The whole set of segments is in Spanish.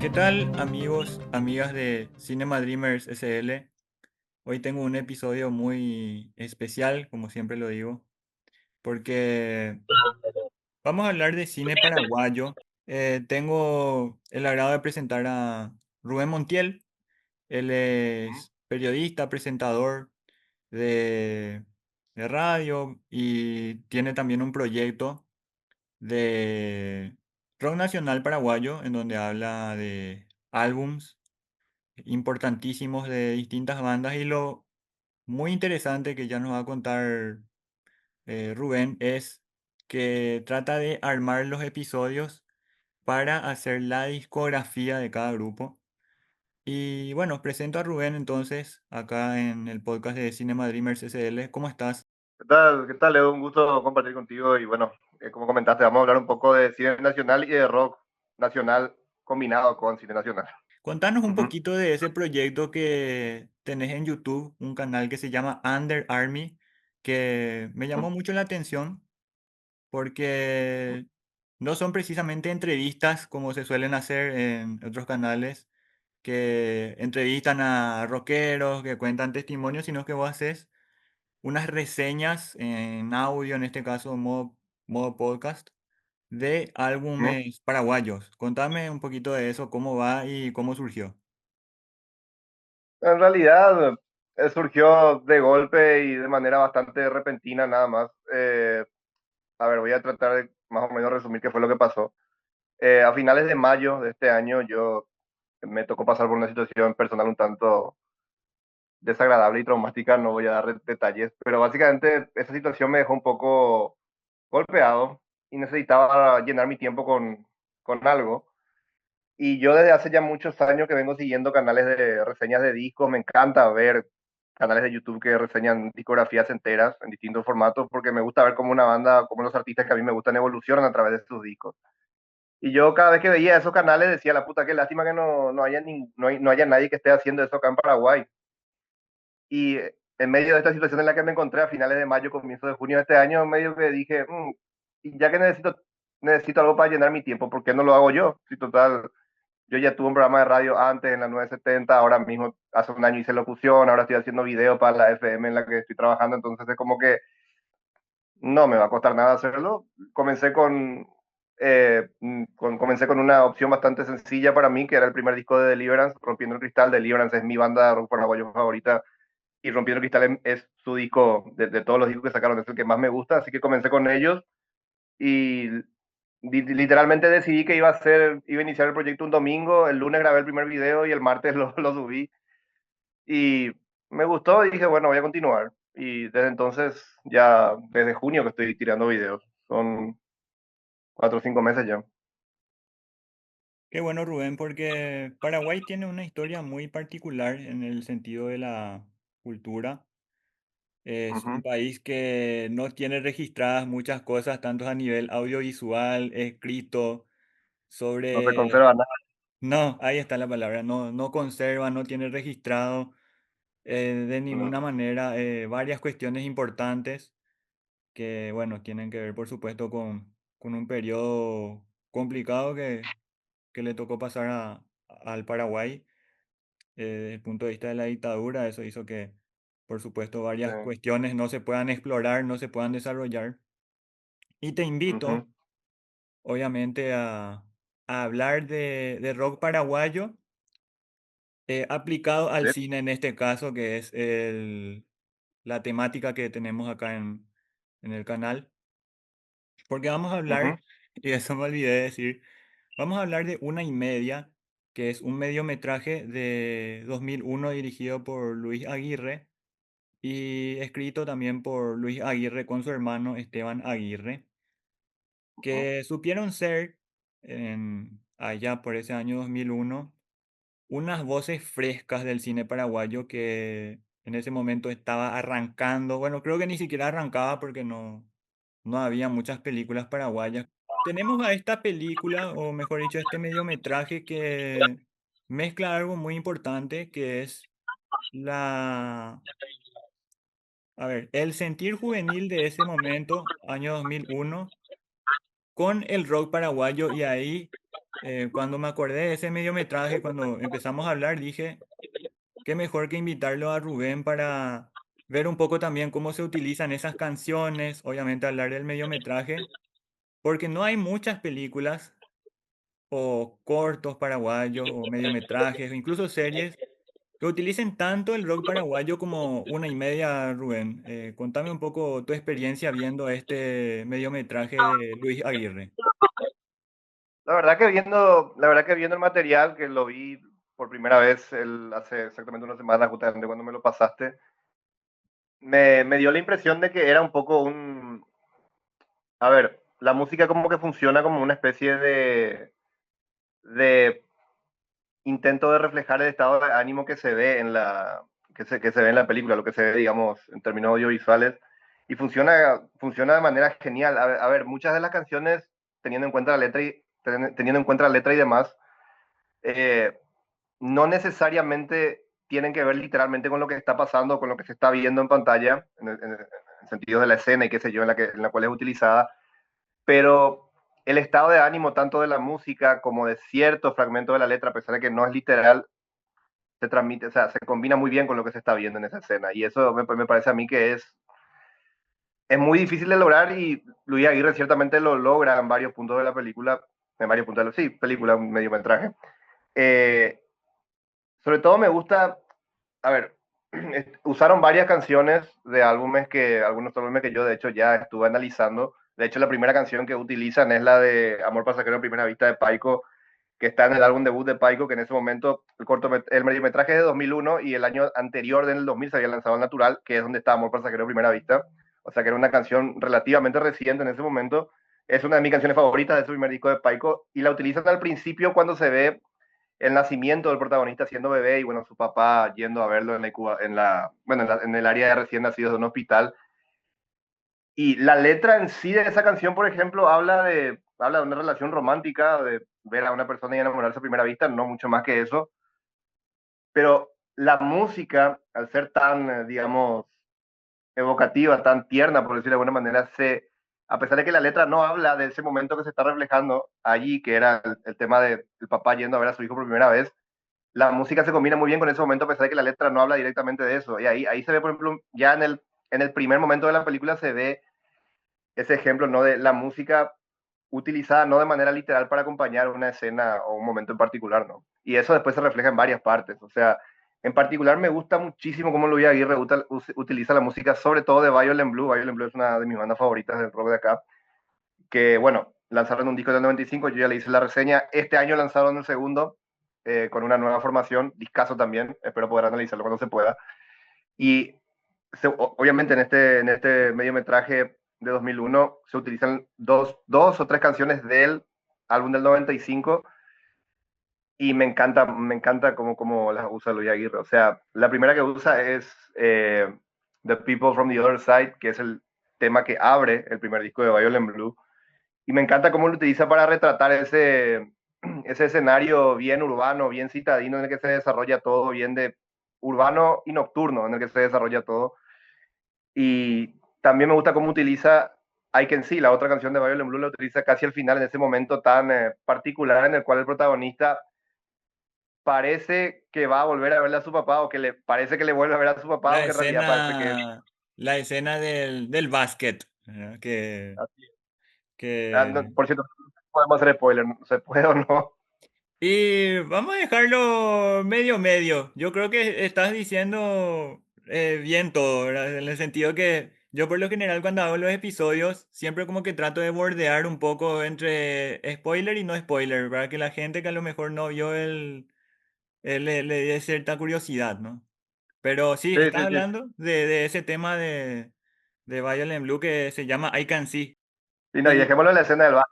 ¿Qué tal amigos, amigas de Cinema Dreamers SL? Hoy tengo un episodio muy especial, como siempre lo digo, porque vamos a hablar de cine paraguayo. Tengo el agrado de presentar a Rubén Montiel. Él Ujú. es periodista, presentador de, de radio y tiene también un proyecto de rock nacional paraguayo en donde habla de álbums importantísimos de distintas bandas y lo muy interesante que ya nos va a contar Rubén es que trata de armar los episodios para hacer la discografía de cada grupo. Y bueno, presento a Rubén entonces acá en el podcast de Cinema Dreamers SL. ¿Cómo estás? ¿Qué tal? ¿Qué tal, Leo? Un gusto compartir contigo y bueno, como comentaste, vamos a hablar un poco de cine nacional y de rock nacional combinado con cine nacional. Contanos un Ujú, poquito de ese proyecto que tenés en YouTube, un canal que se llama Under Army, que me ujú, llamó mucho la atención porque no son precisamente entrevistas como se suelen hacer en otros canales, que entrevistan a rockeros, que cuentan testimonios, sino que vos haces unas reseñas en audio, en este caso modo podcast, de ujú. álbumes paraguayos. Contame un poquito de eso, cómo va y cómo surgió. En realidad surgió de golpe y de manera bastante repentina nada más. A ver, voy a tratar de más o menos resumir qué fue lo que pasó. A finales de mayo de este año yo me tocó pasar por una situación personal un tanto desagradable y traumática, no voy a dar detalles, pero básicamente esa situación me dejó un poco golpeado y necesitaba llenar mi tiempo con algo. Y yo desde hace ya muchos años que vengo siguiendo canales de reseñas de discos, me encanta ver canales de YouTube que reseñan discografías enteras en distintos formatos, porque me gusta ver cómo una banda, cómo los artistas que a mí me gustan evolucionan a través de sus discos. Y yo cada vez que veía esos canales decía, la puta, qué lástima que no haya nadie que esté haciendo eso acá en Paraguay. Y en medio de esta situación en la que me encontré a finales de mayo, comienzo de junio de este año, medio que dije, y ya que necesito algo para llenar mi tiempo, ¿por qué no lo hago yo? Si total, yo ya tuve un programa de radio antes en la 970, ahora mismo hace un año hice locución, ahora estoy haciendo video para la FM en la que estoy trabajando, entonces es como que no me va a costar nada hacerlo. Comencé con una opción bastante sencilla para mí, que era el primer disco de Deliverance, Rompiendo el Cristal. Deliverance es mi banda de rock paraguayo favorita y Rompiendo el Cristal es su disco, de todos los discos que sacaron, es el que más me gusta, así que comencé con ellos y literalmente decidí que iba a iniciar el proyecto un domingo, el lunes grabé el primer video y el martes lo subí y me gustó y dije, bueno, voy a continuar. Y desde entonces, ya desde junio que estoy tirando videos, son 4 o 5 meses ya. Qué bueno, Rubén, porque Paraguay tiene una historia muy particular en el sentido de la cultura. Es un Ujú. país que no tiene registradas muchas cosas, tanto a nivel audiovisual, escrito, No se sobre... conserva nada. No, ahí está la palabra, no conserva, no tiene registrado de Mm, ninguna manera varias cuestiones importantes que, bueno, tienen que ver, por supuesto, con un periodo complicado que le tocó pasar al Paraguay desde el punto de vista de la dictadura. Eso hizo que, por supuesto, sí. varias cuestiones no se puedan explorar, no se puedan desarrollar. Y te Ujú. invito, obviamente, a hablar de rock paraguayo aplicado al Sí. cine en este caso, que es la temática que tenemos acá en el canal. Porque vamos a Ujú. hablar, y eso me olvidé de decir, vamos a hablar de Una y Media, que es un mediometraje de 2001 dirigido por Luis Aguirre y escrito también por Luis Aguirre con su hermano Esteban Aguirre, Ujú. que supieron ser allá por ese año 2001 unas voces frescas del cine paraguayo que en ese momento estaba arrancando. Bueno, creo que ni siquiera arrancaba porque no había muchas películas paraguayas. Tenemos a esta película, o mejor dicho, este mediometraje que mezcla algo muy importante que es la, a ver, el sentir juvenil de ese momento, año 2001, con el rock paraguayo y ahí. Cuando me acordé de ese mediometraje, cuando empezamos a hablar, dije, qué mejor que invitarlo a Rubén para ver un poco también cómo se utilizan esas canciones, obviamente hablar del mediometraje, porque no hay muchas películas o cortos paraguayos o mediometrajes o incluso series que utilicen tanto el rock paraguayo como una y media, Rubén. Contame un poco tu experiencia viendo este mediometraje de Luis Aguirre. La verdad que viendo el material, que lo vi por primera vez hace exactamente una semana, justamente cuando me lo pasaste, me dio la impresión de que era un poco un... A ver, la música como que funciona como una especie de intento de reflejar el estado de ánimo que se ve en que se ve en la película, lo que se ve, digamos, en términos audiovisuales, y funciona de manera genial. A ver, muchas de las canciones, teniendo en cuenta la letra y demás, eh, no necesariamente tienen que ver literalmente con lo que está pasando, con lo que se está viendo en pantalla, en sentido de la escena y qué sé yo, en la cual es utilizada, pero el estado de ánimo tanto de la música como de ciertos fragmentos de la letra, a pesar de que no es literal, se transmite, o sea, se combina muy bien con lo que se está viendo en esa escena. Y eso me parece a mí que es muy difícil de lograr y Luis Aguirre ciertamente lo logra en varios puntos de la película, en varios puntos de la, sí, película, un mediometraje. Eh, Sobre todo me gusta, a ver, usaron varias canciones de álbumes algunos álbumes que yo de hecho ya estuve analizando. De hecho, la primera canción que utilizan es la de Amor Pasajero en Primera Vista de Paico, que está en el álbum debut de Paico, que en ese momento el mediometraje es de 2001 y el año anterior, en el 2000, se había lanzado el Natural, que es donde está Amor Pasajero en Primera Vista. O sea que era una canción relativamente reciente en ese momento. Es una de mis canciones favoritas de ese primer disco de Paico y la utilizan al principio cuando se ve el nacimiento del protagonista siendo bebé y bueno, su papá yendo a verlo en el área de recién nacidos de un hospital. Y la letra en sí de esa canción, por ejemplo, habla de una relación romántica, de ver a una persona y enamorarse a primera vista, no mucho más que eso. Pero la música, al ser tan, digamos, evocativa, tan tierna, por decirlo de alguna manera, a pesar de que la letra no habla de ese momento que se está reflejando allí, que era el tema del papá yendo a ver a su hijo por primera vez, la música se combina muy bien con ese momento, a pesar de que la letra no habla directamente de eso. Y ahí se ve, por ejemplo, ya en el primer momento de la película se ve ese ejemplo, ¿no? De la música utilizada no de manera literal para acompañar una escena o un momento en particular, ¿no? Y eso después se refleja en varias partes. O sea, en particular me gusta muchísimo cómo Luis Aguirre utiliza la música, sobre todo de Violent Blue. Violent Blue es una de mis bandas favoritas del rock de acá, que bueno, lanzaron un disco en el 95, yo ya le hice la reseña. Este año lanzaron el segundo, con una nueva formación, discazo también, espero poder analizarlo cuando se pueda. Y obviamente en este mediometraje de 2001 se utilizan dos o tres canciones del álbum del 95 y me encanta cómo las usa Luis Aguirre. O sea, la primera que usa es The People from the Other Side, que es el tema que abre el primer disco de Violent Blue. Y me encanta cómo lo utiliza para retratar ese escenario bien urbano, bien citadino, en el que se desarrolla todo, bien de urbano y nocturno, en el que se desarrolla todo. Y también me gusta cómo utiliza I Can See, la otra canción de Violent Blue, la utiliza casi al final, en ese momento tan particular en el cual el protagonista parece que va a volver a verle a su papá o que le parece que le vuelve a ver a su papá, La aunque en realidad parece que... escena, la escena del básquet, ¿verdad? No, Que... por cierto, no podemos hacer spoiler, ¿se puede o no? Y vamos a dejarlo medio medio. Yo creo que estás diciendo bien todo, ¿verdad? En el sentido que yo por lo general cuando hago los episodios siempre como que trato de bordear un poco entre spoiler y no spoiler, para que la gente que a lo mejor no vio le dé cierta curiosidad, ¿no? Pero sí, Sí, estás sí, sí. hablando de ese tema de Violent Blue que se llama I Can See. Y, no, y Y dejémoslo en la escena del baño.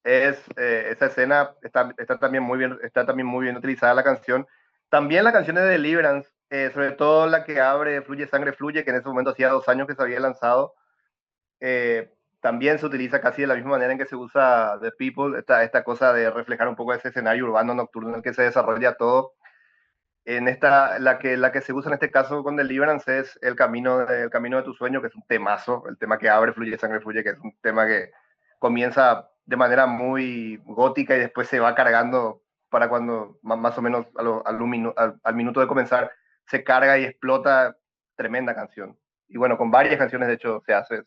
Esa escena está también muy bien utilizada la canción. También las canciones de Deliverance, sobre todo la que abre Fluye Sangre Fluye, que en ese momento hacía 2 años que se había lanzado, también se utiliza casi de la misma manera en que se usa The People, esta cosa de reflejar un poco ese escenario urbano nocturno en el que se desarrolla todo. La que se usa en este caso con Deliverance es el camino de tu sueño, que es un temazo, el tema que abre Fluye Sangre Fluye, que es un tema que comienza de manera muy gótica y después se va cargando para cuando más o menos al minuto de comenzar se carga y explota. Tremenda canción. Y bueno, con varias canciones de hecho se hace,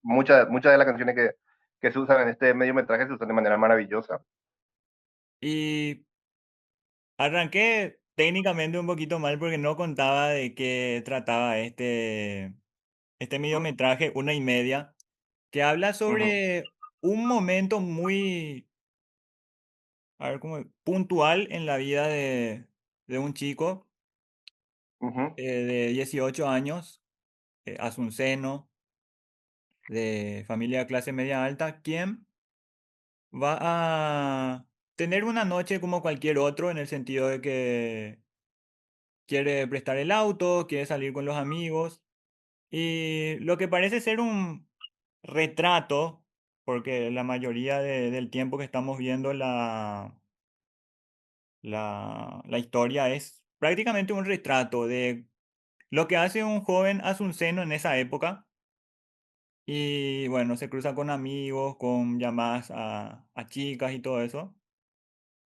muchas de las canciones que se usan en este mediometraje se usan de manera maravillosa. Y arranqué técnicamente un poquito mal porque no contaba de qué trataba este mediometraje, una y media, que habla Ujú, sobre un momento muy, a ver, como puntual en la vida de un chico ujú, de 18 años, asunceno, de familia clase media alta, quien va a tener una noche como cualquier otro en el sentido de que quiere prestar el auto, quiere salir con los amigos y lo que parece ser un retrato, porque la mayoría del tiempo que estamos viendo la historia es prácticamente un retrato de lo que hace un joven asunceno en esa época. Y bueno, se cruza con amigos, con llamadas a chicas y todo eso.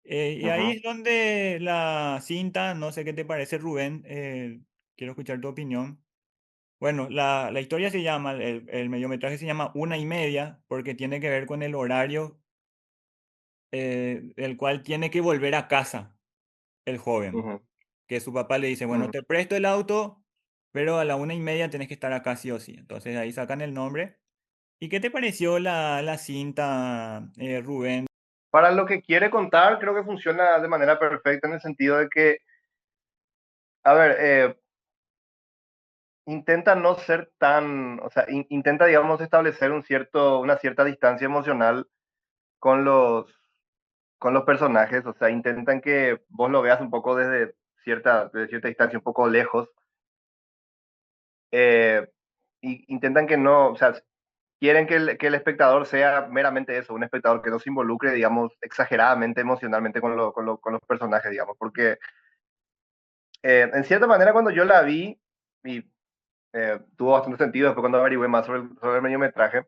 Y ahí ujú. es donde la cinta, no sé qué te parece, Rubén, quiero escuchar tu opinión. Bueno, la historia se llama, el mediometraje se llama Una y media, porque tiene que ver con el horario el cual tiene que volver a casa el joven. Ujú, Que su papá le dice, bueno, ujú. te presto el auto, pero a la una y media tenés que estar acá sí o sí. Entonces ahí sacan el nombre. ¿Y qué te pareció la cinta, Rubén? Para lo que quiere contar, creo que funciona de manera perfecta en el sentido de que, a ver, intenta no ser tan, o sea, intenta, digamos, establecer una cierta distancia emocional con con los personajes, o sea, intentan que vos lo veas un poco desde cierta distancia, un poco lejos, eh, y intentan que no, o sea, quieren que el espectador sea meramente eso, un espectador que no se involucre, digamos, exageradamente emocionalmente con los personajes, digamos, porque en cierta manera cuando yo la vi, y tuvo bastante sentido después cuando averigüé más sobre el mediometraje,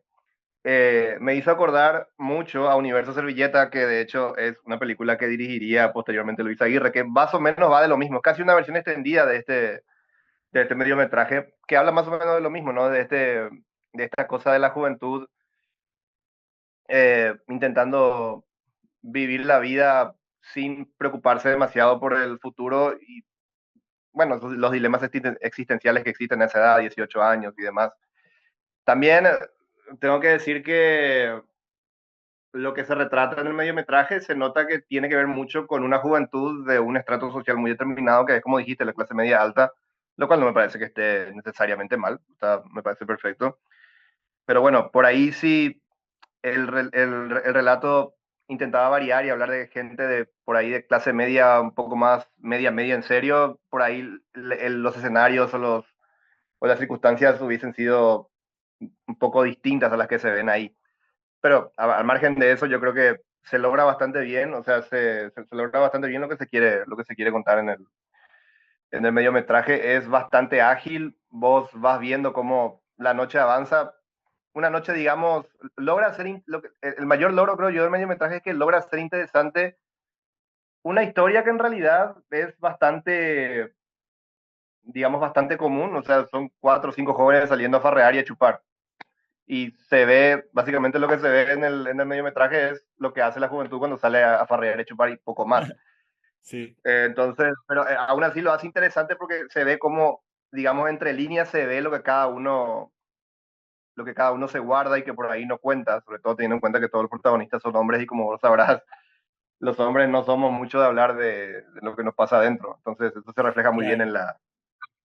me hizo acordar mucho a Universo Servilleta, que de hecho es una película que dirigiría posteriormente Luis Aguirre, que más o menos va de lo mismo, es casi una versión extendida de este mediometraje, que habla más o menos de lo mismo, ¿no? De esta cosa de la juventud, intentando vivir la vida sin preocuparse demasiado por el futuro y, bueno, los dilemas existenciales que existen a esa edad, 18 años y demás. También tengo que decir que lo que se retrata en el mediometraje se nota que tiene que ver mucho con una juventud de un estrato social muy determinado, que es, como dijiste, la clase media alta, lo cual no me parece que esté necesariamente mal, me parece perfecto. Pero bueno, por ahí sí el relato intentaba variar y hablar de gente de por ahí de clase media, un poco más media en serio, por ahí los escenarios o las circunstancias hubiesen sido un poco distintas a las que se ven ahí. Pero al margen de eso, yo creo que se logra bastante bien, o sea, se logra bastante bien lo que se quiere contar en el mediometraje. Es bastante ágil, vos vas viendo cómo la noche avanza. Una noche, digamos, logra ser, el mayor logro, creo yo, del mediometraje es que logra ser interesante una historia que en realidad es bastante, digamos, bastante común, o sea, son cuatro o cinco jóvenes saliendo a farrear y a chupar. Y se ve, básicamente lo que se ve en el mediometraje es lo que hace la juventud cuando sale a farrear y chupar y poco más. Sí, Entonces, pero aún así lo hace interesante porque se ve como, digamos, entre líneas se ve lo que cada uno se guarda y que por ahí no cuenta, sobre todo teniendo en cuenta que todos los protagonistas son hombres y como vos sabrás, los hombres no somos mucho de hablar de lo que nos pasa adentro. Entonces, eso se refleja muy bien claro. en la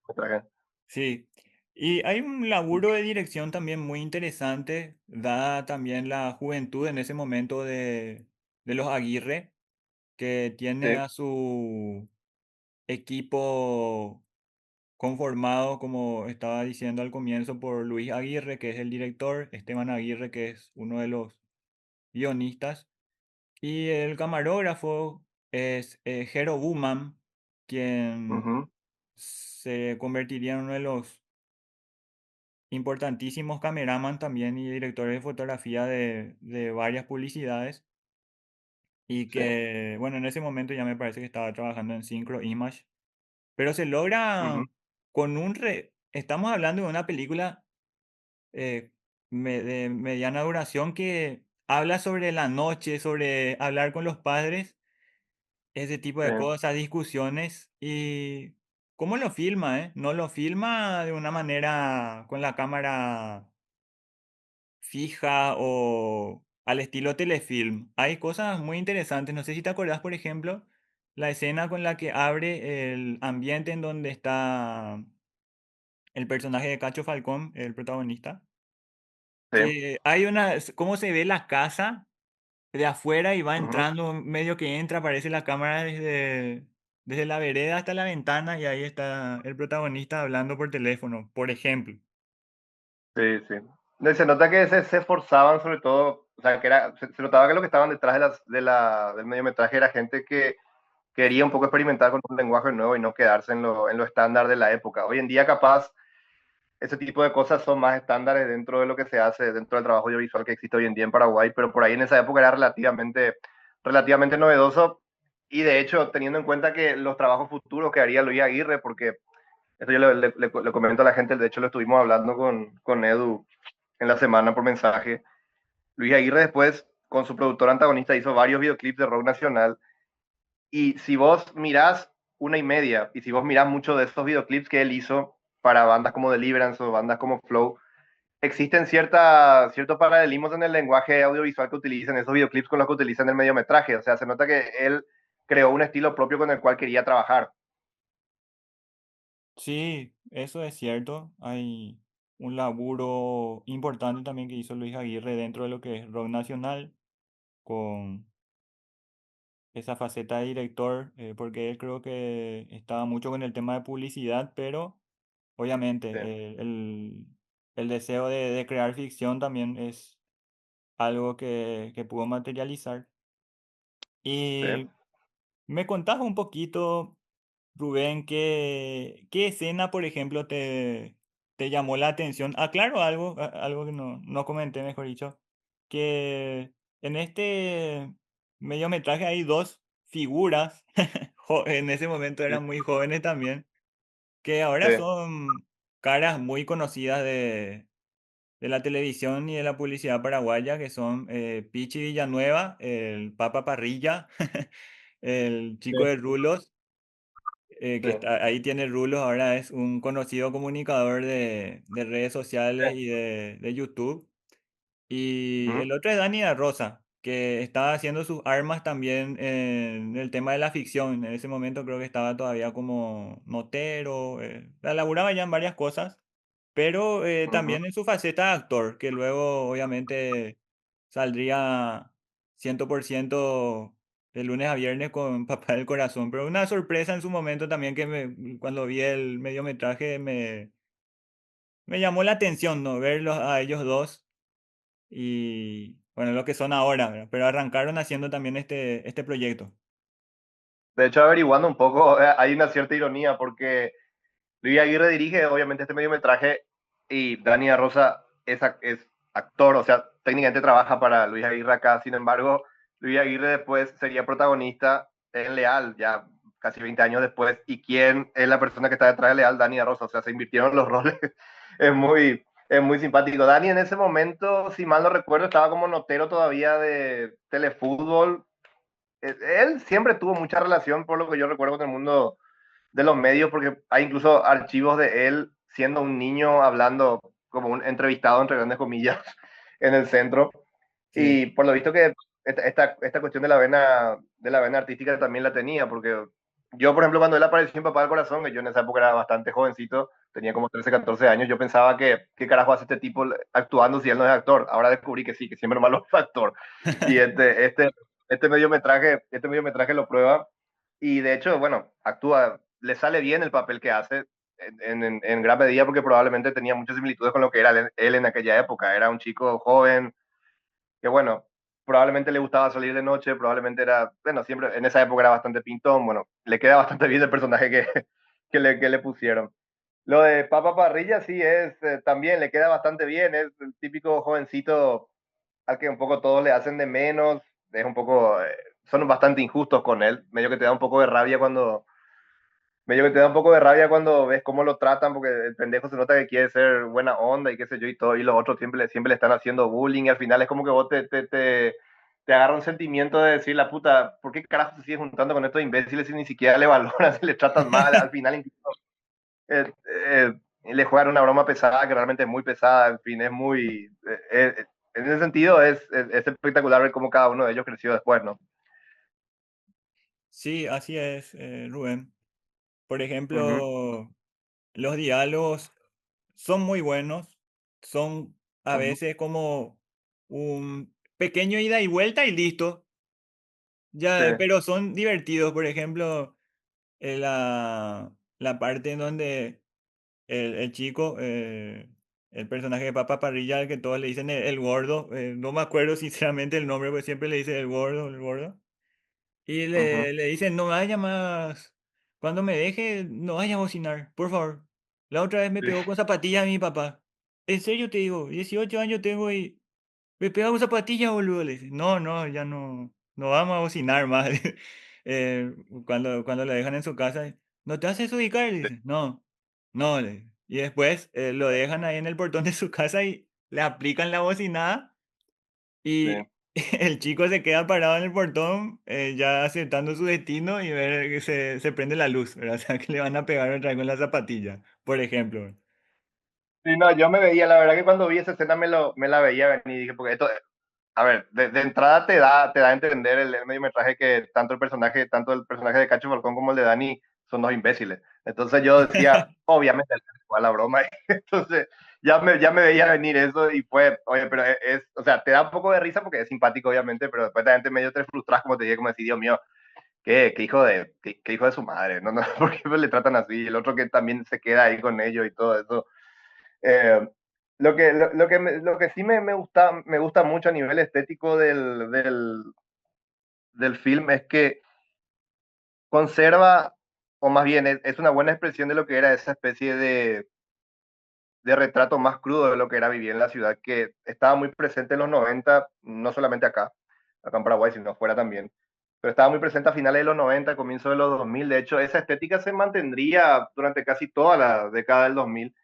metraje. Sí. Y hay un laburo de dirección también muy interesante, dada también la juventud en ese momento de los Aguirre, que tiene Sí. a su equipo conformado, como estaba diciendo al comienzo, por Luis Aguirre, que es el director, Esteban Aguirre, que es uno de los guionistas, y el camarógrafo es Jero Buman, quien Ujú. se convertiría en uno de los importantísimos cameraman también y directores de fotografía de varias publicidades. Y Sí. que, bueno, en ese momento ya me parece que estaba trabajando en Synchro Image, pero se logra Ujú. con estamos hablando de una película eh, de mediana duración que habla sobre la noche, sobre hablar con los padres, ese tipo Sí. de cosas, discusiones y cómo lo filma, ¿eh? No lo filma de una manera con la cámara fija o al estilo telefilm. Hay cosas muy interesantes. No sé si te acordás, por ejemplo, la escena con la que abre el ambiente en donde está el personaje de Cacho Falcón, el protagonista. Sí. Que hay cómo se ve la casa de afuera y va Ujú. entrando, medio que entra, aparece la cámara desde la vereda hasta la ventana y ahí está el protagonista hablando por teléfono, por ejemplo. Sí, sí. No, y se nota que se esforzaban sobre todo, o sea, que se notaba que lo que estaban detrás del mediometraje era gente que quería un poco experimentar con un lenguaje nuevo y no quedarse en lo estándar de la época. Hoy en día capaz ese tipo de cosas son más estándares dentro de lo que se hace, dentro del trabajo audiovisual que existe hoy en día en Paraguay, pero por ahí en esa época era relativamente novedoso y de hecho teniendo en cuenta que los trabajos futuros que haría Luis Aguirre, porque esto yo le comento a la gente, de hecho lo estuvimos hablando con Edu en la semana por mensaje. Luis Aguirre después, con su productor antagonista, hizo varios videoclips de rock nacional. Y si vos mirás una y media, y si vos mirás muchos de esos videoclips que él hizo para bandas como Deliverance o bandas como Flow, existen ciertos paralelismos en el lenguaje audiovisual que utilizan esos videoclips con los que utilizan el mediometraje. O sea, se nota que él creó un estilo propio con el cual quería trabajar. Sí, eso es cierto. Hay un laburo importante también que hizo Luis Aguirre dentro de lo que es rock nacional, con esa faceta de director, porque él creo que estaba mucho con el tema de publicidad, pero obviamente Sí, el deseo de crear ficción también es algo que pudo materializar. sí. Y me contás un poquito, Rubén, qué escena, por ejemplo, te llamó la atención. Aclaro algo, algo que no comenté, mejor dicho, que en este mediometraje hay dos figuras, en ese momento Sí, eran muy jóvenes también, que sí, ahora son caras muy conocidas de la televisión y de la publicidad paraguaya, que son Pichi Villanueva, el Papa Parrilla, el chico de Rulos, sí, que está, ahí tiene Rulos, ahora es un conocido comunicador de redes sociales y de YouTube. Y sí. el otro es Dani da Rosa, que estaba haciendo sus armas también en el tema de la ficción. En ese momento creo que estaba todavía como notero, la laburaba ya en varias cosas, pero Ujú. también en su faceta de actor, que luego obviamente saldría 100% de lunes a viernes con Papá del Corazón. Pero una sorpresa en su momento también que cuando vi el mediometraje me llamó la atención, ¿no? Verlos a ellos dos y bueno, lo que son ahora, ¿verdad? Pero arrancaron haciendo también este proyecto. De hecho, averiguando un poco, hay una cierta ironía porque Luis Aguirre dirige obviamente este mediometraje y Dani da Rosa es actor, o sea, técnicamente trabaja para Luis Aguirre acá. Sin embargo, Luis Aguirre después sería protagonista en Leal, ya casi 20 años después. ¿Y quién es la persona que está detrás de Leal? Dani da Rosa, o sea, se invirtieron los roles. Es muy simpático. Dani en ese momento, si mal no recuerdo, estaba como notero todavía de Telefútbol. Él siempre tuvo mucha relación, por lo que yo recuerdo, con el mundo de los medios, porque hay incluso archivos de él siendo un niño hablando como un entrevistado, entre grandes comillas, en el centro. Sí, Y por lo visto que esta cuestión de la vena artística también la tenía, porque yo, por ejemplo, cuando él apareció en Papá del Corazón, que yo en esa época era bastante jovencito, tenía como 13 14 años, yo pensaba que, ¿qué carajo hace este tipo actuando si él no es actor? Ahora descubrí que sí, que siempre malo es actor. Y este mediometraje lo prueba. Y de hecho, bueno, actúa, le sale bien el papel que hace en gran medida porque probablemente tenía muchas similitudes con lo que era él en aquella época. Era un chico joven que, bueno, probablemente le gustaba salir de noche, probablemente era, bueno, siempre en esa época era bastante pintón, bueno, le queda bastante bien el personaje que le pusieron. Lo de Papa Parrilla sí es, también le queda bastante bien, es el típico jovencito al que un poco todos le hacen de menos, es un poco, son bastante injustos con él, medio que te da un poco de rabia medio que te da un poco de rabia cuando ves cómo lo tratan, porque el pendejo se nota que quiere ser buena onda y qué sé yo y todo, y los otros siempre le están haciendo bullying, y al final es como que vos te agarra un sentimiento de decir, la puta, ¿por qué carajo se sigue juntando con estos imbéciles si ni siquiera le valoran, si le tratan mal? Al final incluso eh, eh, le juegan una broma pesada que realmente es muy pesada, en fin, es muy... en ese sentido es espectacular ver cómo cada uno de ellos creció después, ¿no? Sí, así es, Rubén. Por Uh -huh, ejemplo, los diálogos son muy buenos, son a uh -huh, veces como un pequeño ida y vuelta y listo. sí, Ya, pero son divertidos. Por ejemplo, la parte en donde el chico, el personaje de Papa Parrilla, al que todos le dicen el gordo, no me acuerdo sinceramente el nombre, porque siempre le dice el gordo, el gordo. Y uh -huh, le dicen, no vaya más, cuando me deje, no vaya a bocinar, por favor. La otra vez me sí. pegó con zapatillas a mi papá. En serio te digo, 18 años tengo y me pegó con zapatillas, boludo. Le dice, no, no, ya no, no vamos a bocinar más. Eh, cuando le dejan en su casa, ¿no te haces ubicar? Le dice, no, no. Y después lo dejan ahí en el portón de su casa y le aplican la bocinada Sí. y el chico se queda parado en el portón, ya aceptando su destino y ver que se prende la luz, ¿verdad? O sea, que le van a pegar otra vez con la zapatilla, por ejemplo. Sí, no, yo me veía, la verdad que cuando vi esa escena me la veía venir y dije, porque esto, a ver, de entrada te da a entender el mediometraje que tanto el personaje de Cacho Falcón como el de Dani son dos imbéciles. Entonces yo decía, obviamente, a la broma. Entonces ya me veía venir eso y fue, oye, pero o sea, te da un poco de risa porque es simpático, obviamente, pero después también medio te frustras, como te dije, como decir, Dios mío, qué hijo de su madre, ¿no? ¿Por qué le tratan así? El otro que también se queda ahí con ellos y todo eso. Eh, lo que sí me gusta mucho a nivel estético del film es que conserva, o más bien es una buena expresión de lo que era esa especie de retrato más crudo de lo que era vivir en la ciudad, que estaba muy presente en los 90 no solamente acá en Paraguay, sino afuera también. Pero estaba muy presente a finales de los 90 comienzo de los 2000. De hecho, esa estética se mantendría durante casi toda la década del 2000.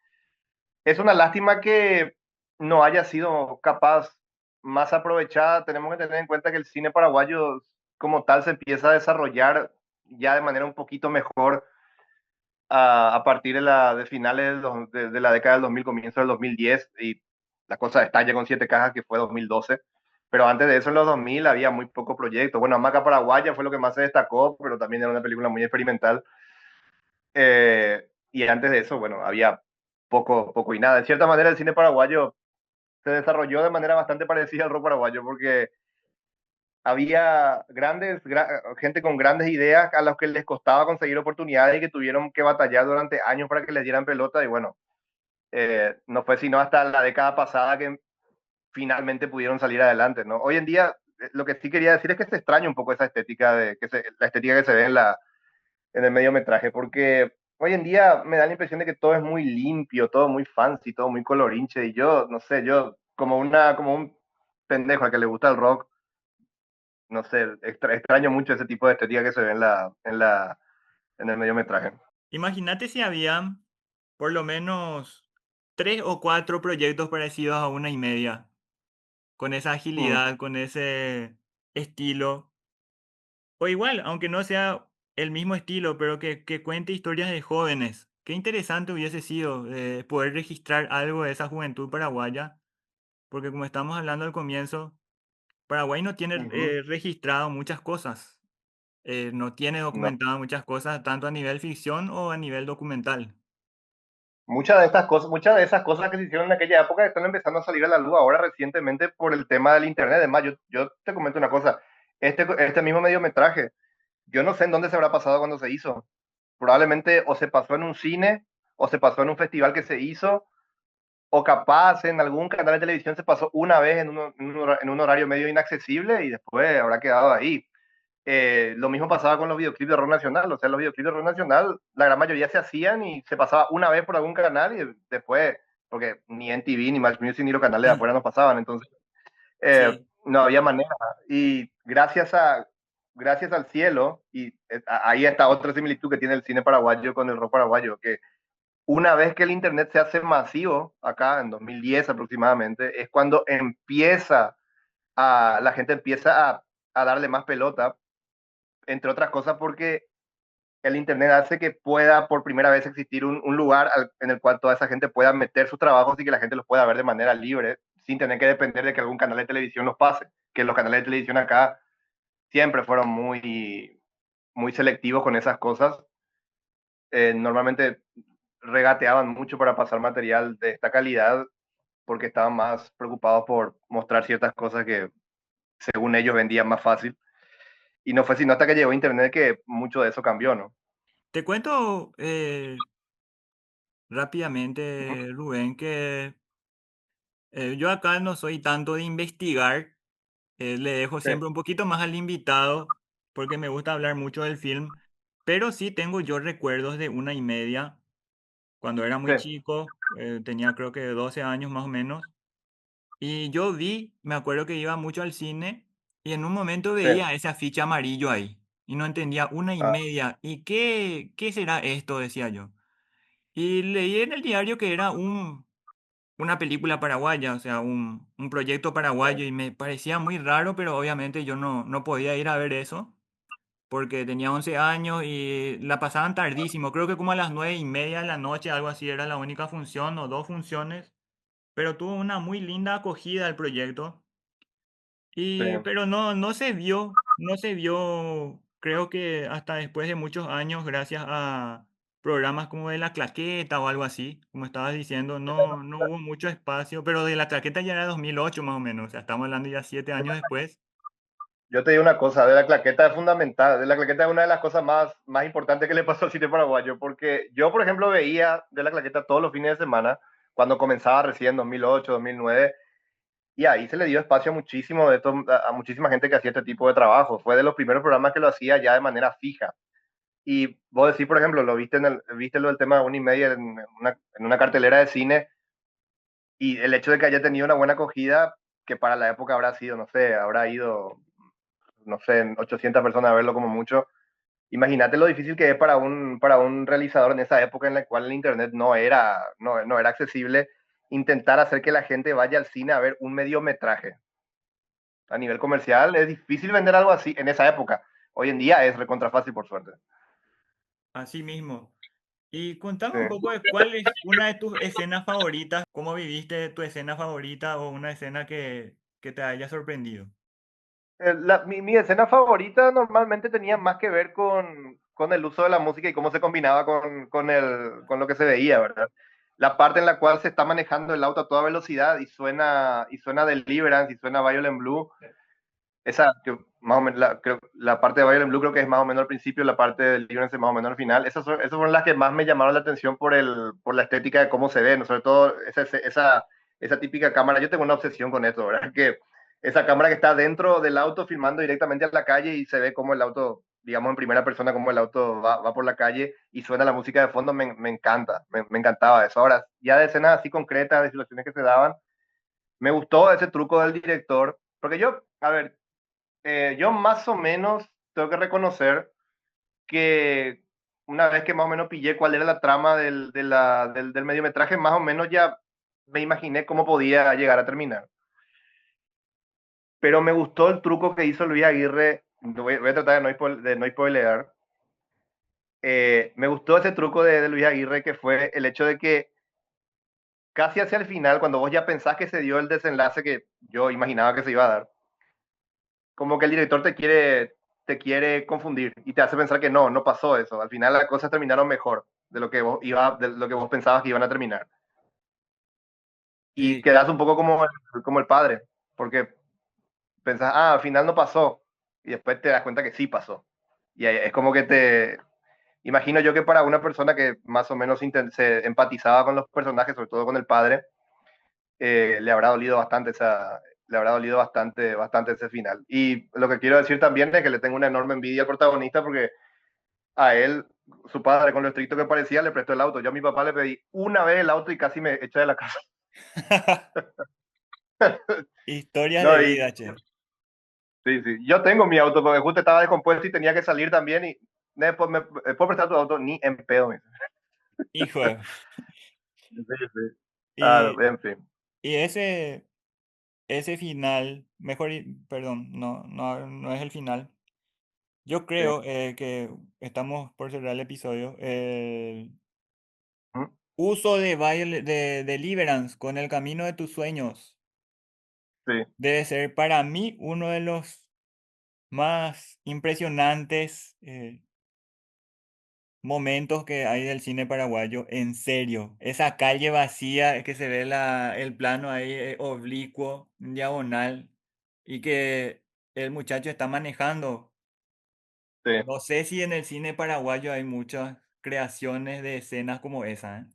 Es una lástima que no haya sido capaz más aprovechada. Tenemos que tener en cuenta que el cine paraguayo como tal se empieza a desarrollar ya de manera un poquito mejor a partir de finales de la década del 2000, comienzo del 2010, y la cosa estalla con Siete Cajas, que fue 2012. Pero antes de eso, en los 2000, había muy pocos proyectos. Bueno, Hamaca Paraguaya fue lo que más se destacó, pero también era una película muy experimental. Y antes de eso, bueno, había poco y nada. De cierta manera, el cine paraguayo se desarrolló de manera bastante parecida al rock paraguayo, porque había gente con grandes ideas a los que les costaba conseguir oportunidades y que tuvieron que batallar durante años para que les dieran pelota. Y bueno, no fue sino hasta la década pasada que finalmente pudieron salir adelante, ¿no? Hoy en día, lo que sí quería decir es que se extraña un poco esa estética, la estética que se ve en el mediometraje, porque hoy en día me da la impresión de que todo es muy limpio, todo muy fancy, todo muy colorinche, y yo, no sé, yo como un pendejo al que le gusta el rock, no sé, extraño mucho ese tipo de estética que se ve en el mediometraje. Imagínate si había por lo menos 3 o 4 proyectos parecidos a Una y Media, con esa Mm, agilidad, con ese estilo. O igual, aunque no sea el mismo estilo, pero que cuente historias de jóvenes. Qué interesante hubiese sido poder registrar algo de esa juventud paraguaya, porque como estamos hablando al comienzo, Paraguay no tiene ujú, registrado muchas cosas, no tiene no. documentado muchas cosas, tanto a nivel ficción o a nivel documental. Muchas de esas cosas que se hicieron en aquella época están empezando a salir a la luz ahora recientemente por el tema del internet. Además, yo te comento una cosa, este mismo mediometraje, yo no sé en dónde se habrá pasado cuando se hizo. Probablemente o se pasó en un cine, o se pasó en un festival que se hizo, o capaz en algún canal de televisión se pasó una vez en un horario medio inaccesible y después habrá quedado ahí. Lo mismo pasaba con los videoclips de rock nacional, o sea, los videoclips de rock nacional, la gran mayoría se hacían y se pasaba una vez por algún canal y después, porque ni NTV, ni Match Music, ni los canales de afuera nos pasaban, entonces Sí, no había manera. Y gracias al cielo, y ahí está otra similitud que tiene el cine paraguayo con el rock paraguayo, que una vez que el Internet se hace masivo, acá en 2010 aproximadamente, es cuando la gente empieza a darle más pelota, entre otras cosas porque el Internet hace que pueda por primera vez existir un lugar en el cual toda esa gente pueda meter sus trabajos y que la gente los pueda ver de manera libre, sin tener que depender de que algún canal de televisión los pase. Que los canales de televisión acá siempre fueron muy selectivos con esas cosas. Normalmente regateaban mucho para pasar material de esta calidad porque estaban más preocupados por mostrar ciertas cosas que según ellos vendían más fácil. Y no fue sino hasta que llegó Internet que mucho de eso cambió, ¿no? te cuento Uh -huh. rápidamente, Rubén, que yo acá no soy tanto de investigar, le dejo Sí, siempre un poquito más al invitado porque me gusta hablar mucho del film, pero sí tengo yo recuerdos de 1:30 cuando era sí, muy chico, tenía creo que 12 años más o menos, y yo me acuerdo que iba mucho al cine y en un momento sí. veía ese afiche amarillo ahí y no entendía una y Ah, media. ¿Y qué será esto? Decía yo. Y leí en el diario que era una película paraguaya, o sea, un proyecto sí. paraguayo y me parecía muy raro, pero obviamente yo no podía ir a ver eso porque tenía 11 años y la pasaban tardísimo, creo que como a las 9:30 de la noche, algo así era la única función o dos funciones, pero tuvo una muy linda acogida el proyecto. Sí. Pero no se vio, creo que hasta después de muchos años, gracias a programas como de La Claqueta o algo así, como estabas diciendo, no hubo mucho espacio, pero de La Claqueta ya era 2008 más o menos, o sea, estamos hablando ya 7 años después. Yo te digo una cosa, de la claqueta es fundamental, de la claqueta es una de las cosas más importantes que le pasó al cine paraguayo, porque yo, por ejemplo, veía de la claqueta todos los fines de semana, cuando comenzaba recién 2008, 2009, y ahí se le dio espacio a a muchísima gente que hacía este tipo de trabajo. Fue de los primeros programas que lo hacía ya de manera fija. Y vos decís, por ejemplo, viste lo del tema de 1:30 en una cartelera de cine, y el hecho de que haya tenido una buena acogida, que para la época habrá sido, no sé, habrá ido, no sé, 800 personas a verlo como mucho. Imagínate lo difícil que es para un realizador en esa época en la cual el Internet no era accesible, intentar hacer que la gente vaya al cine a ver un mediometraje. A nivel comercial es difícil vender algo así en esa época. Hoy en día es recontra fácil, por suerte. Así mismo. Y contame Sí. un poco de cuál es una de tus escenas favoritas, cómo viviste tu escena favorita o una escena que te haya sorprendido. Mi escena favorita normalmente tenía más que ver con el uso de la música y cómo se combinaba con lo que se veía, ¿verdad? La parte en la cual se está manejando el auto a toda velocidad y suena Deliverance y suena Violent Blue. Esa, que más o menos, la parte de Violent Blue creo que es más o menos al principio, la parte de Deliverance es más o menos al final. Esas fueron las que más me llamaron la atención por la estética de cómo se ve, ¿no? Sobre todo esa típica cámara. Yo tengo una obsesión con eso, ¿verdad? Que esa cámara que está dentro del auto filmando directamente a la calle y se ve cómo el auto, digamos en primera persona, cómo el auto va por la calle y suena la música de fondo, me encanta, me encantaba eso. Ahora, ya de escenas así concretas, de situaciones que se daban, me gustó ese truco del director, porque yo, a ver, yo más o menos tengo que reconocer que una vez que más o menos pillé cuál era la trama del mediometraje, más o menos ya me imaginé cómo podía llegar a terminar. Pero me gustó el truco que hizo Luis Aguirre, voy a tratar de no spoilear. Me gustó ese truco de Luis Aguirre, que fue el hecho de que casi hacia el final, cuando vos ya pensás que se dio el desenlace que yo imaginaba que se iba a dar, como que el director te quiere confundir y te hace pensar que no pasó eso. Al final las cosas terminaron mejor de lo que vos pensabas que iban a terminar. Y Sí, quedas un poco como el padre, porque pensás, al final no pasó, y después te das cuenta que sí pasó. Y es como que imagino yo que para una persona que más o menos se empatizaba con los personajes, sobre todo con el padre, le habrá dolido bastante le habrá dolido bastante, bastante ese final. Y lo que quiero decir también es que le tengo una enorme envidia al protagonista porque a él, su padre, con lo estricto que parecía, le prestó el auto. Yo a mi papá le pedí una vez el auto y casi me echa de la casa. Historias de No, y vida, che. sí, sí. Yo tengo mi auto porque justo estaba descompuesto y tenía que salir también. Y después me puedo prestar tu auto ni en pedo. Me dice. Hijo de- Sí, sí. Ah, Y, en fin. y ese final, perdón, no es el final. Yo Sí. creo que estamos por cerrar el episodio. El Ujú. uso de Deliverance con el camino de tus sueños Sí. debe ser para mí uno de los más impresionantes momentos que hay del cine paraguayo. En serio, esa calle vacía que se ve el plano ahí oblicuo, diagonal, y que el muchacho está manejando. Sí. No sé si en el cine paraguayo hay muchas creaciones de escenas como esa, ¿eh?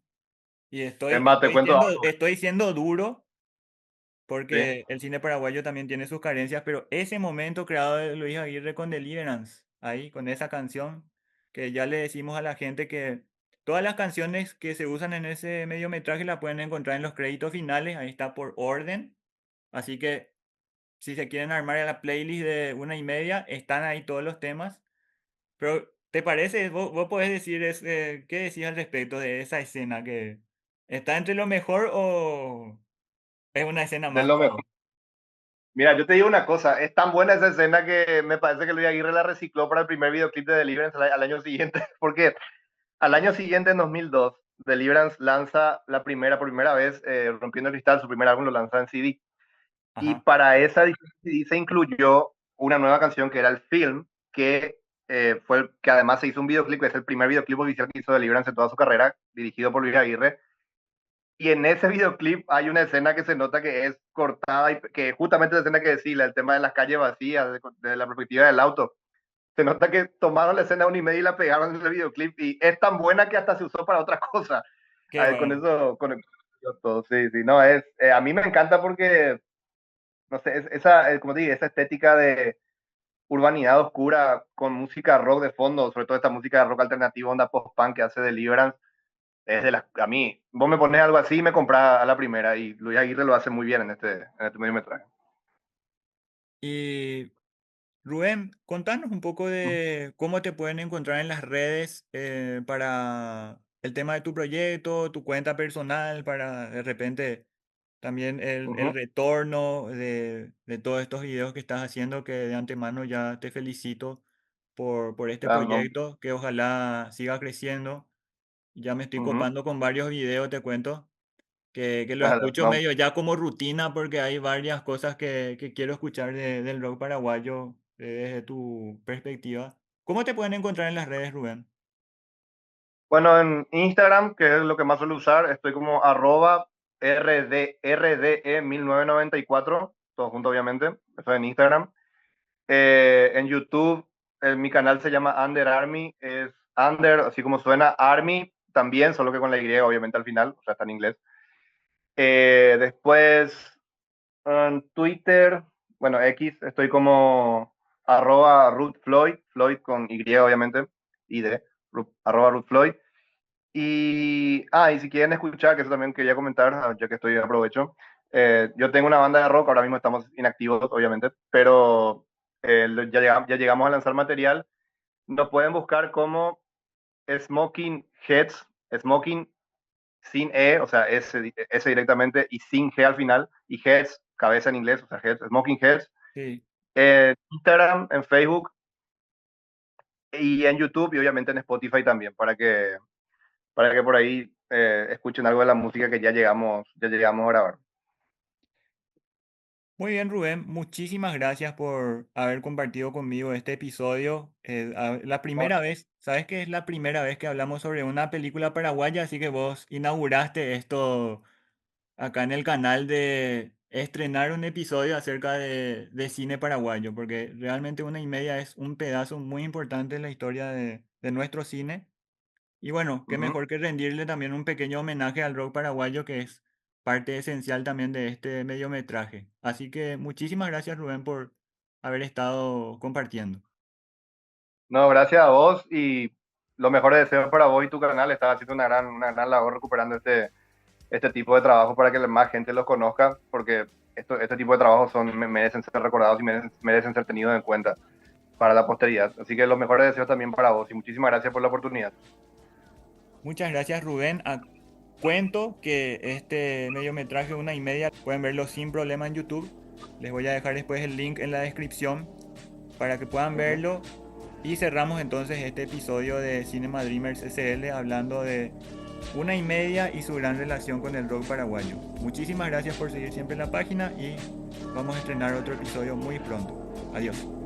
Y Es más, te cuento algo. estoy siendo duro Sí. porque el cine paraguayo también tiene sus carencias, pero ese momento creado de Luis Aguirre con Deliverance, ahí, con esa canción, que ya le decimos a la gente que todas las canciones que se usan en ese mediometraje la pueden encontrar en los créditos finales, ahí está por orden. Así que si se quieren armar la playlist de 1:30, están ahí todos los temas. Pero, ¿te parece? Vos podés decir, ¿qué decís al respecto de esa escena? ¿Que está entre lo mejor o es una escena De más lo para mejor. vos? Mira, yo te digo una cosa, es tan buena esa escena que me parece que Luis Aguirre la recicló para el primer videoclip de Deliverance al año siguiente, porque al año siguiente, en 2002, Deliverance lanza la por primera vez, Rompiendo el Cristal, su primer álbum lo lanza en CD. Y Ajá, para esa edición CD se incluyó una nueva canción que era el Film, que además se hizo un videoclip, que es el primer videoclip oficial que hizo Deliverance en toda su carrera, dirigido por Luis Aguirre. Y en ese videoclip hay una escena que se nota que es cortada y que justamente la escena que decía, el tema de las calles vacías, de la perspectiva del auto. Se nota que tomaron la escena 1:30 y la pegaron en el videoclip y es tan buena que hasta se usó para otra cosa. qué A ver, con bueno. eso, con todo, sí, sí, no, a mí me encanta porque, no sé, como te digo, esa estética de urbanidad oscura con música rock de fondo, sobre todo esta música de rock alternativo, onda post-punk que hace Deliverance, es de las, a mí, vos me pones algo así y me compras a la primera y Luis Aguirre lo hace muy bien en este mediometraje. Y Rubén, contanos un poco de cómo te pueden encontrar en las redes para el tema de tu proyecto, tu cuenta personal, para de repente también Uh el -huh. retorno de todos estos videos que estás haciendo, que de antemano ya te felicito por este Ah, no. proyecto, que ojalá siga creciendo. Ya me estoy Uh -huh. copando con varios videos, te cuento, que lo Nada, escucho no. medio ya como rutina porque hay varias cosas que quiero escuchar del rock paraguayo desde tu perspectiva. ¿Cómo te pueden encontrar en las redes, Rubén? Bueno, en Instagram, que es lo que más suelo usar, estoy como arroba RDE1994, todo junto obviamente, eso en Instagram. En YouTube, mi canal se llama Under Army, es Under, así como suena, Army también, solo que con la Y obviamente al final, o sea, está en inglés. Después, en Twitter, bueno, X, estoy como arroba Ruth Floyd, Floyd con Y obviamente, ID, arroba Ruth Floyd. Y si quieren escuchar, que eso también quería comentar, ya que estoy, aprovecho. Yo tengo una banda de rock, ahora mismo estamos inactivos, obviamente, pero ya llegamos a lanzar material. Nos pueden buscar como Smoking Heads, Smoking sin E, o sea, S directamente, y sin G al final, y Heads, cabeza en inglés, o sea, Heads, Smoking Heads. Sí. En Instagram, en Facebook y en YouTube, y obviamente en Spotify también, para que por ahí escuchen algo de la música que ya llegamos a grabar. Muy bien, Rubén. Muchísimas gracias por haber compartido conmigo este episodio. La primera vez, ¿sabes que es la primera vez que hablamos sobre una película paraguaya? Así que vos inauguraste esto acá en el canal de estrenar un episodio acerca de cine paraguayo, porque realmente 1:30 es un pedazo muy importante en la historia de nuestro cine. Y bueno, qué Ujú. mejor que rendirle también un pequeño homenaje al rock paraguayo, que es parte esencial también de este mediometraje. Así que muchísimas gracias, Rubén, por haber estado compartiendo. No, gracias a vos y los mejores deseos para vos y tu canal. Estás haciendo una gran labor recuperando este tipo de trabajo para que más gente los conozca, porque este tipo de trabajos merecen ser recordados y merecen ser tenidos en cuenta para la posteridad. Así que los mejores deseos también para vos y muchísimas gracias por la oportunidad. Muchas gracias, Rubén. Cuento que este mediometraje, 1 hora y media, pueden verlo sin problema en YouTube. Les voy a dejar después el link en la descripción para que puedan Uh -huh. verlo. Y cerramos entonces este episodio de Cinema Dreamers SL hablando de 1 hora y media y su gran relación con el rock paraguayo. Muchísimas gracias por seguir siempre en la página y vamos a estrenar otro episodio muy pronto. Adiós.